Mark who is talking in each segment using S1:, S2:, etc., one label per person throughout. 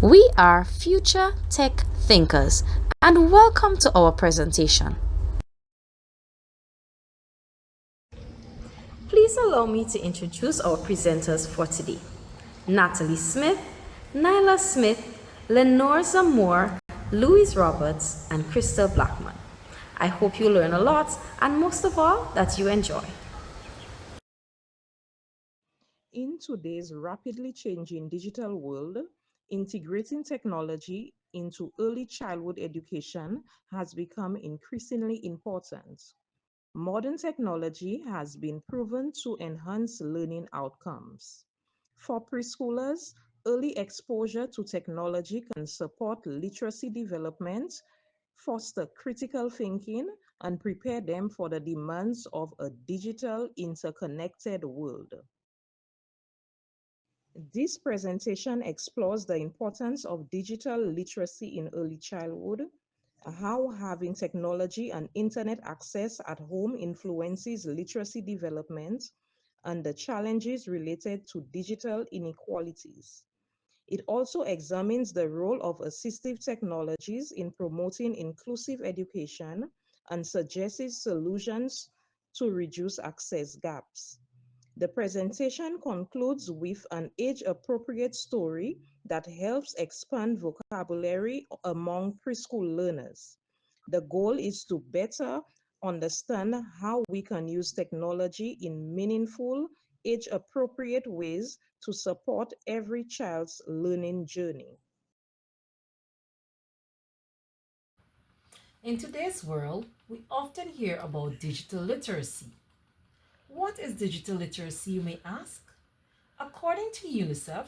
S1: We are future tech thinkers and welcome to our presentation. Please allow me to introduce our presenters for today. Natalie Smith, Nyla Smith, Lenore Zamore, Louise Roberts, and Crystal Blackman. I hope you learn a lot and most of all that you enjoy.
S2: In today's rapidly changing digital world, integrating technology into early childhood education has become increasingly important. Modern technology has been proven to enhance learning outcomes. For preschoolers, early exposure to technology can support literacy development, foster critical thinking, and prepare them for the demands of a digital interconnected world. This presentation explores the importance of digital literacy in early childhood, how having technology and internet access at home influences literacy development, and the challenges related to digital inequalities. It also examines the role of assistive technologies in promoting inclusive education and suggests solutions to reduce access gaps. The presentation concludes with an age-appropriate story that helps expand vocabulary among preschool learners. The goal is to better understand how we can use technology in meaningful, age-appropriate ways to support every child's learning journey.
S3: In today's world, we often hear about digital literacy. What is digital literacy, you may ask? According to UNICEF,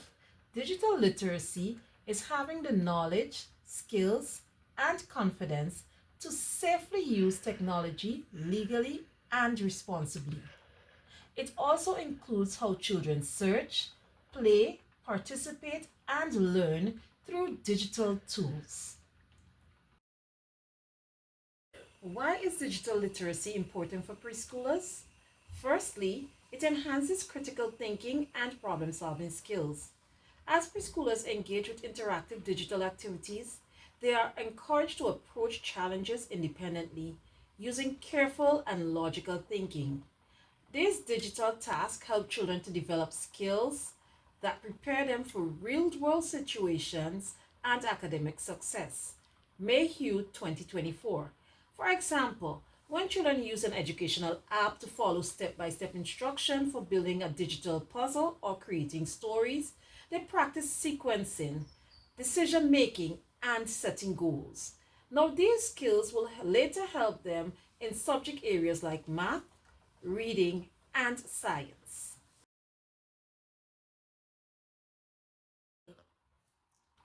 S3: digital literacy is having the knowledge, skills, and confidence to safely use technology legally and responsibly. It also includes how children search, play, participate, and learn through digital tools. Why is digital literacy important for preschoolers? Firstly, it enhances critical thinking and problem solving skills. As preschoolers engage with interactive digital activities, they are encouraged to approach challenges independently, using careful and logical thinking. These digital tasks help children to develop skills that prepare them for real world situations and academic success. Mayhew 2024. For example, when children use an educational app to follow step by step instruction for building a digital puzzle or creating stories, they practice sequencing, decision making, and setting goals. Now, these skills will later help them in subject areas like math, reading, and science.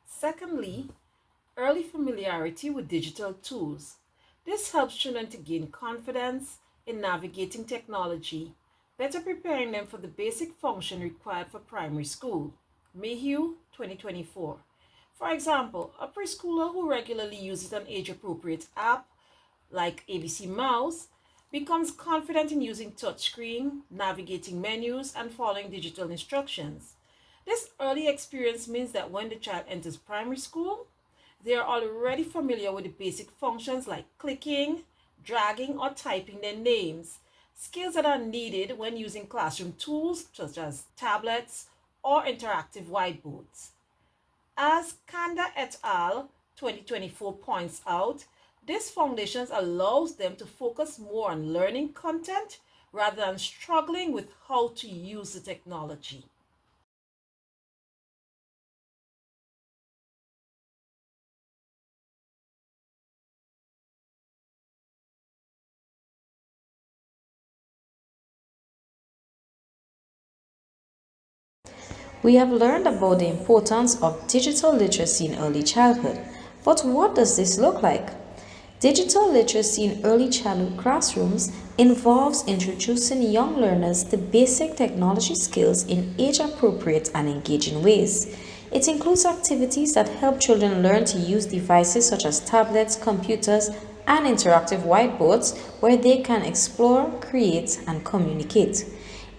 S3: Secondly, early familiarity with digital tools. This helps children to gain confidence in navigating technology, better preparing them for the basic function required for primary school. Mayhew 2024. For example, a preschooler who regularly uses an age appropriate app like ABC Mouse becomes confident in using touchscreen, navigating menus, and following digital instructions. This early experience means that when the child enters primary school, they are already familiar with the basic functions like clicking, dragging, or typing their names, skills that are needed when using classroom tools such as tablets or interactive whiteboards. As Kanda et al. 2024 points out, this foundations allows them to focus more on learning content rather than struggling with how to use the technology.
S1: We have learned about the importance of digital literacy in early childhood. But what does this look like? Digital literacy in early childhood classrooms involves introducing young learners to basic technology skills in age appropriate and engaging ways. It includes activities that help children learn to use devices such as tablets, computers, and interactive whiteboards where they can explore, create, and communicate.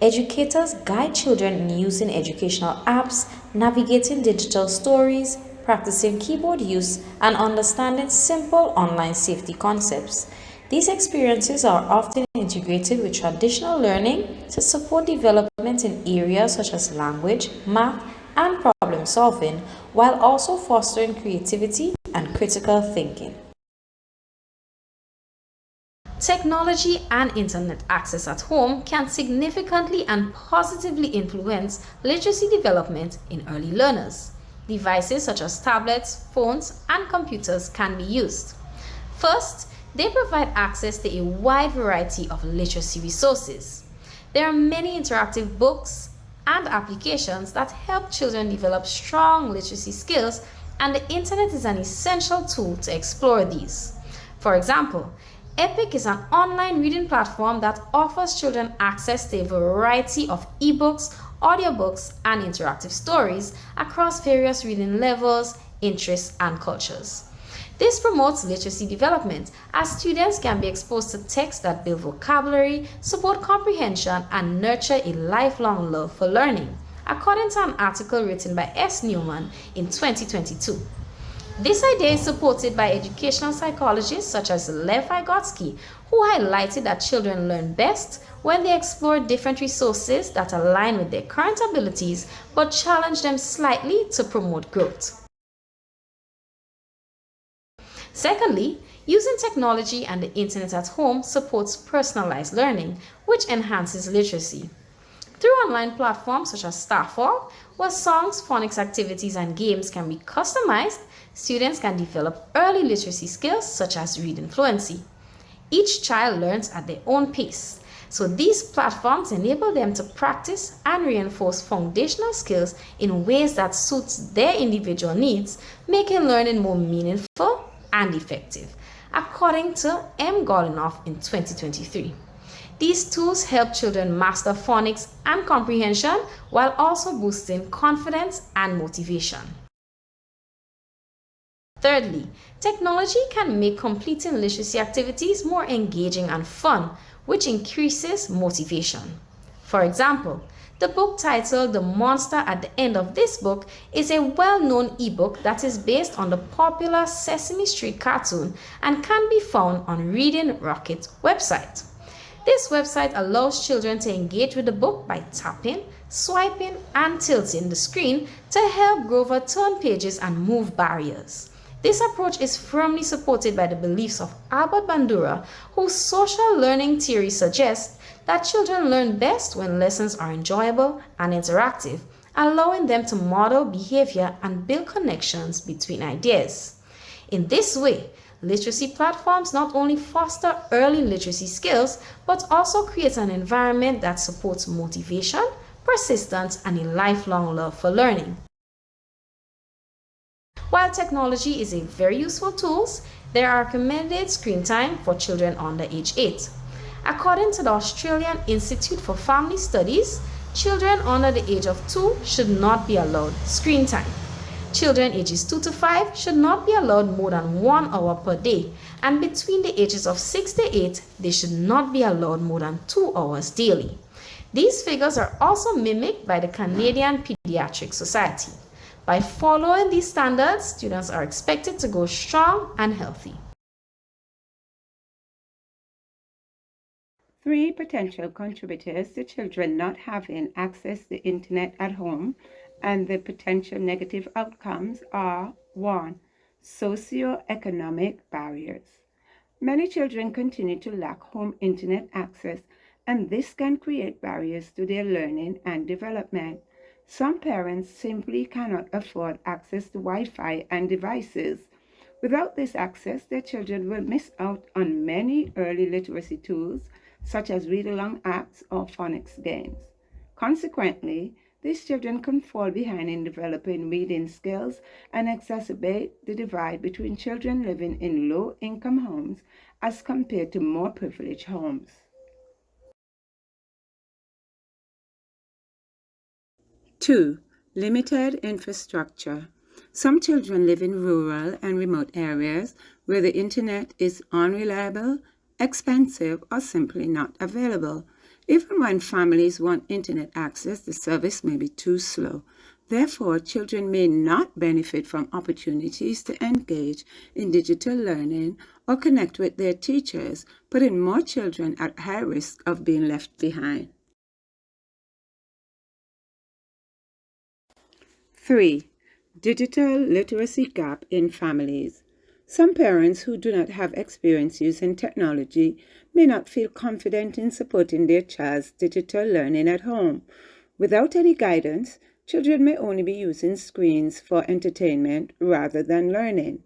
S1: Educators guide children in using educational apps, navigating digital stories, practicing keyboard use, and understanding simple online safety concepts. These experiences are often integrated with traditional learning to support development in areas such as language, math, and problem solving, while also fostering creativity and critical thinking. Technology and internet access at home can significantly and positively influence literacy development in early learners. Devices such as tablets, phones, and computers can be used. First, they provide access to a wide variety of literacy resources. There are many interactive books and applications that help children develop strong literacy skills, and the internet is an essential tool to explore these. For example, Epic is an online reading platform that offers children access to a variety of ebooks, audiobooks, and interactive stories across various reading levels, interests, and cultures. This promotes literacy development as students can be exposed to texts that build vocabulary, support comprehension, and nurture a lifelong love for learning, according to an article written by S. Newman in 2022. This idea is supported by educational psychologists such as Lev Vygotsky, who highlighted that children learn best when they explore different resources that align with their current abilities but challenge them slightly to promote growth. Secondly, using technology and the internet at home supports personalized learning, which enhances literacy. Through online platforms such as Starfall, where songs, phonics activities, and games can be customized, students can develop early literacy skills such as reading fluency. Each child learns at their own pace, so these platforms enable them to practice and reinforce foundational skills in ways that suits their individual needs, making learning more meaningful and effective, according to M. Golinoff in 2023. These tools help children master phonics and comprehension while also boosting confidence and motivation. Thirdly, technology can make completing literacy activities more engaging and fun, which increases motivation. For example, the book titled The Monster at the End of This Book is a well-known ebook that is based on the popular Sesame Street cartoon and can be found on Reading Rocket's website. This website allows children to engage with the book by tapping, swiping, and tilting the screen to help Grover turn pages and move barriers. This approach is firmly supported by the beliefs of Albert Bandura, whose social learning theory suggests that children learn best when lessons are enjoyable and interactive, allowing them to model behavior and build connections between ideas. In this way, literacy platforms not only foster early literacy skills, but also create an environment that supports motivation, persistence, and a lifelong love for learning. While technology is a very useful tool, there are recommended screen time for children under age 8. According to the Australian Institute for Family Studies, children under the age of 2 should not be allowed screen time. Children ages 2 to 5 should not be allowed more than 1 hour per day, and between the ages of 6 to 8, they should not be allowed more than 2 hours daily. These figures are also mimicked by the Canadian Pediatric Society. By following these standards, students are expected to grow strong and healthy.
S4: 3 potential contributors to children not having access to the internet at home and the potential negative outcomes are 1. Socioeconomic barriers. Many children continue to lack home internet access, and this can create barriers to their learning and development. Some parents simply cannot afford access to Wi-Fi and devices. Without this access, their children will miss out on many early literacy tools, such as read-along apps or phonics games. Consequently, these children can fall behind in developing reading skills and exacerbate the divide between children living in low-income homes as compared to more privileged homes. 2. Limited infrastructure. Some children live in rural and remote areas where the internet is unreliable, expensive, or simply not available. Even when families want internet access, the service may be too slow. Therefore, children may not benefit from opportunities to engage in digital learning or connect with their teachers, putting more children at high risk of being left behind. 3. Digital literacy gap in families. Some parents who do not have experience using technology may not feel confident in supporting their child's digital learning at home. Without any guidance, children may only be using screens for entertainment rather than learning.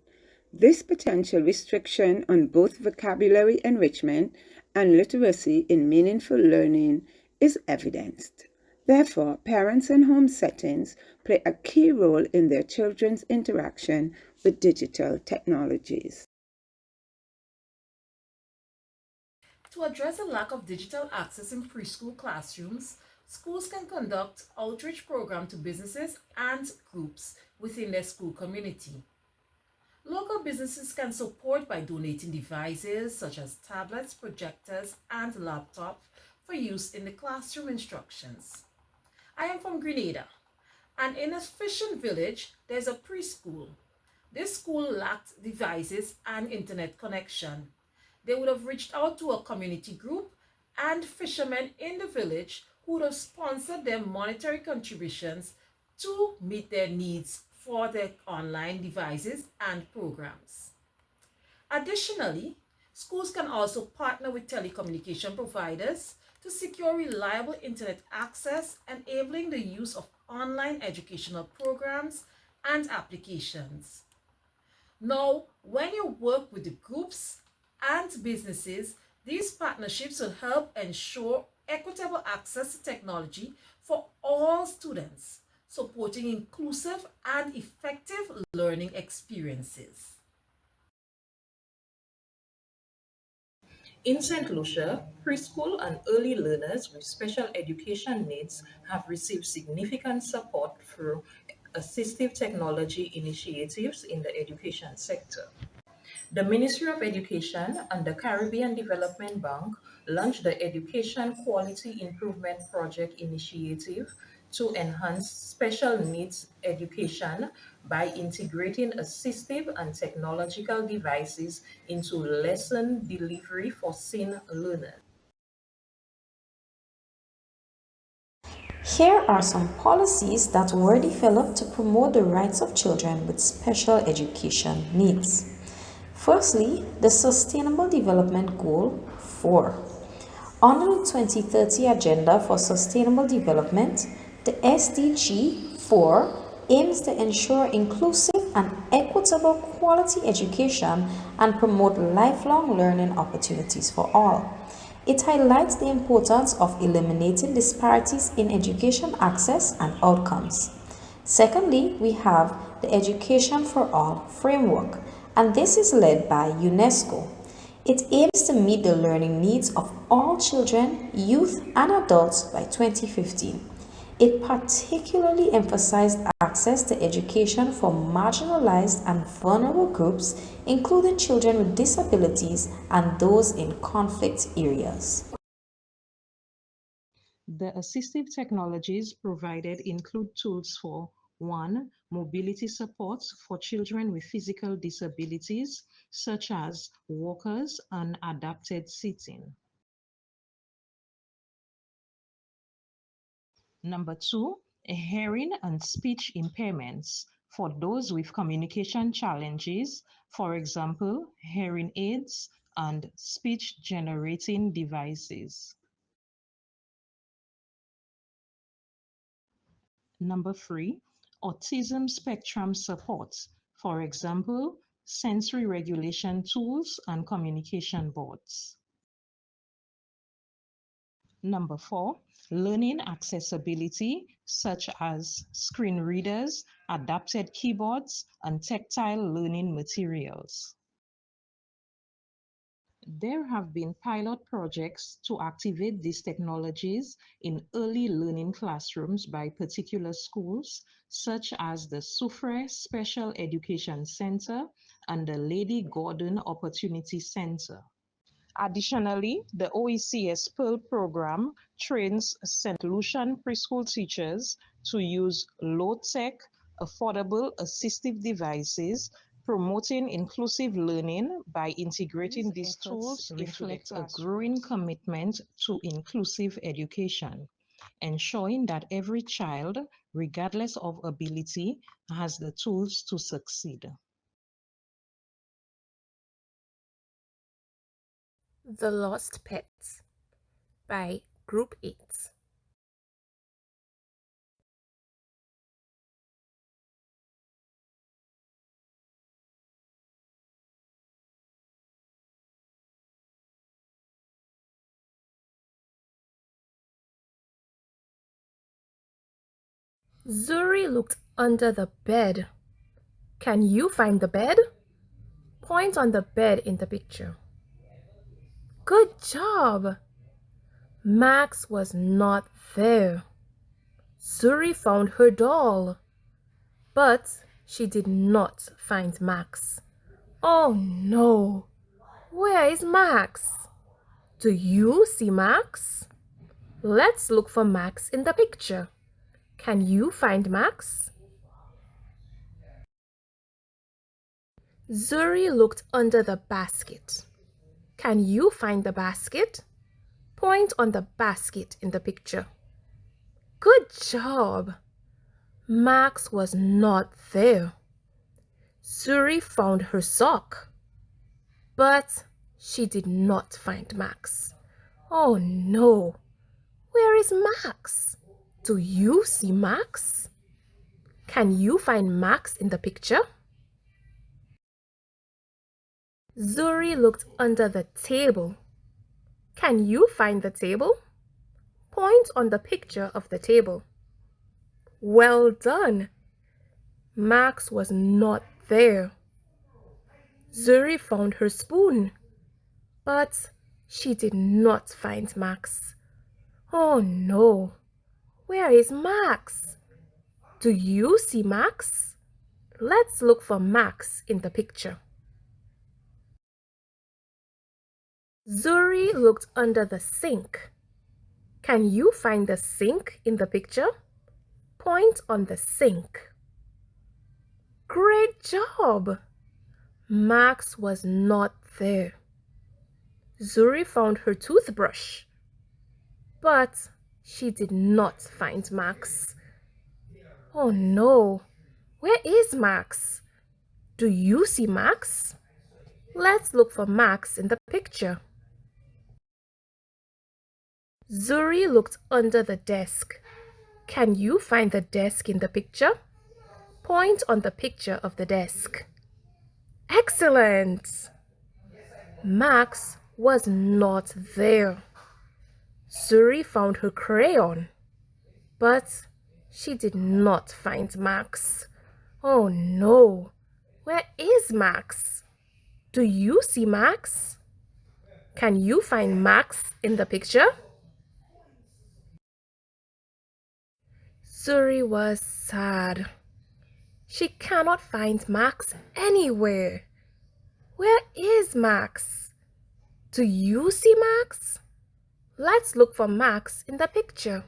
S4: This potential restriction on both vocabulary enrichment and literacy in meaningful learning is evidenced. Therefore, parents in home settings play a key role in their children's interaction with digital technologies.
S3: To address the lack of digital access in preschool classrooms, schools can conduct outreach programs to businesses and groups within their school community. Local businesses can support by donating devices such as tablets, projectors, and laptops for use in the classroom instructions. I am from Grenada, and in a fishing village, there's a preschool. This school lacked devices and internet connection. They would have reached out to a community group and fishermen in the village who would have sponsored their monetary contributions to meet their needs for their online devices and programs. Additionally, schools can also partner with telecommunication providers to secure reliable internet access, enabling the use of online educational programs and applications. Now, when you work with the groups and businesses, these partnerships will help ensure equitable access to technology for all students, supporting inclusive and effective learning experiences.
S2: In St. Lucia, preschool and early learners with special education needs have received significant support through assistive technology initiatives in the education sector. The Ministry of Education and the Caribbean Development Bank launched the Education Quality Improvement Project initiative to enhance special needs education by integrating assistive and technological devices into lesson delivery for SEN learners.
S1: Here are some policies that were developed to promote the rights of children with special education needs. Firstly, the Sustainable Development Goal 4. Under the 2030 Agenda for Sustainable Development, the SDG 4 aims to ensure inclusive and equitable quality education and promote lifelong learning opportunities for all. It highlights the importance of eliminating disparities in education access and outcomes. Secondly, we have the Education for All framework, and this is led by UNESCO. It aims to meet the learning needs of all children, youth, and adults by 2015. It particularly emphasized access to education for marginalized and vulnerable groups, including children with disabilities and those in conflict areas.
S2: The assistive technologies provided include tools for 1. Mobility supports for children with physical disabilities, such as walkers and adapted seating. Number 2, hearing and speech impairments for those with communication challenges, for example, hearing aids and speech generating devices. Number 3, autism spectrum support, for example, sensory regulation tools and communication boards. Number 4, learning accessibility, such as screen readers, adapted keyboards, and tactile learning materials. There have been pilot projects to activate these technologies in early learning classrooms by particular schools, such as the Soufre Special Education Center and the Lady Gordon Opportunity Center. Additionally, the OECS Pearl program trains St. Lucian preschool teachers to use low-tech, affordable assistive devices, promoting inclusive learning by integrating these tools reflects a growing commitment to inclusive education, ensuring that every child, regardless of ability, has the tools to succeed.
S5: The Lost Pets by Group 8. Zuri looked under the bed. Can you find the bed? Point on the bed in the picture. Good job! Max was not there. Zuri found her doll, but she did not find Max. Oh no! Where is Max? Do you see Max? Let's look for Max in the picture. Can you find Max? Zuri looked under the basket. Can you find the basket? Point on the basket in the picture. Good job! Max was not there. Zuri found her sock, but she did not find Max. Oh no! Where is Max? Do you see Max? Can you find Max in the picture? Zuri looked under the table. Can you find the table? Point on the picture of the table. Well done! Max was not there. Zuri found her spoon, but she did not find Max. Oh no! Where is Max? Do you see Max? Let's look for Max in the picture. Zuri looked under the sink. Can you find the sink in the picture? Point on the sink. Great job! Max was not there. Zuri found her toothbrush, but she did not find Max. Oh no! Where is Max? Do you see Max? Let's look for Max in the picture. Zuri looked under the desk. Can you find the desk in the picture? Point on the picture of the desk. Excellent! Max was not there. Zuri found her crayon, but she did not find Max. Oh no! Where is Max? Do you see Max? Can you find Max in the picture? Zuri was sad. She cannot find Max anywhere. Where is Max? Do you see Max? Let's look for Max in the picture.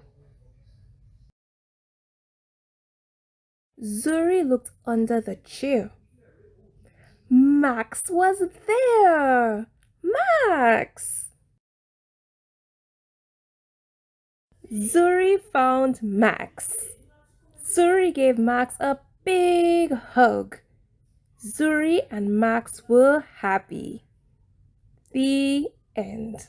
S5: Zuri looked under the chair. Max was there! Max! Zuri found Max. Zuri gave Max a big hug. Zuri and Max were happy. The end.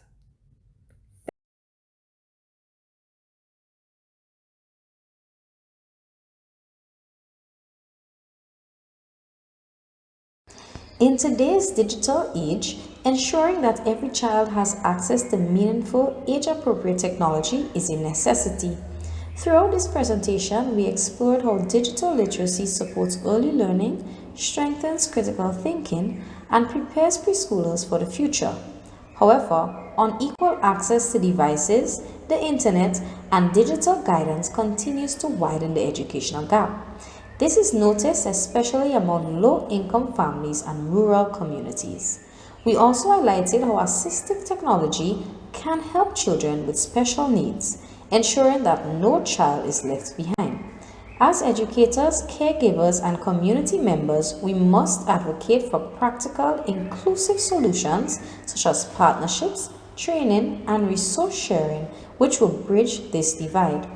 S1: In today's digital age, ensuring that every child has access to meaningful, age-appropriate technology is a necessity. Throughout this presentation, we explored how digital literacy supports early learning, strengthens critical thinking, and prepares preschoolers for the future. However, unequal access to devices, the internet, and digital guidance continues to widen the educational gap. This is noticed especially among low-income families and rural communities. We also highlighted how assistive technology can help children with special needs, ensuring that no child is left behind. As educators, caregivers, and community members, we must advocate for practical, inclusive solutions such as partnerships, training, and resource sharing, which will bridge this divide.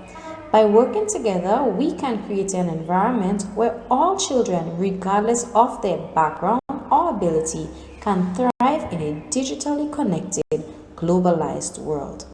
S1: By working together, we can create an environment where all children, regardless of their background or ability, can thrive in a digitally connected, globalized world.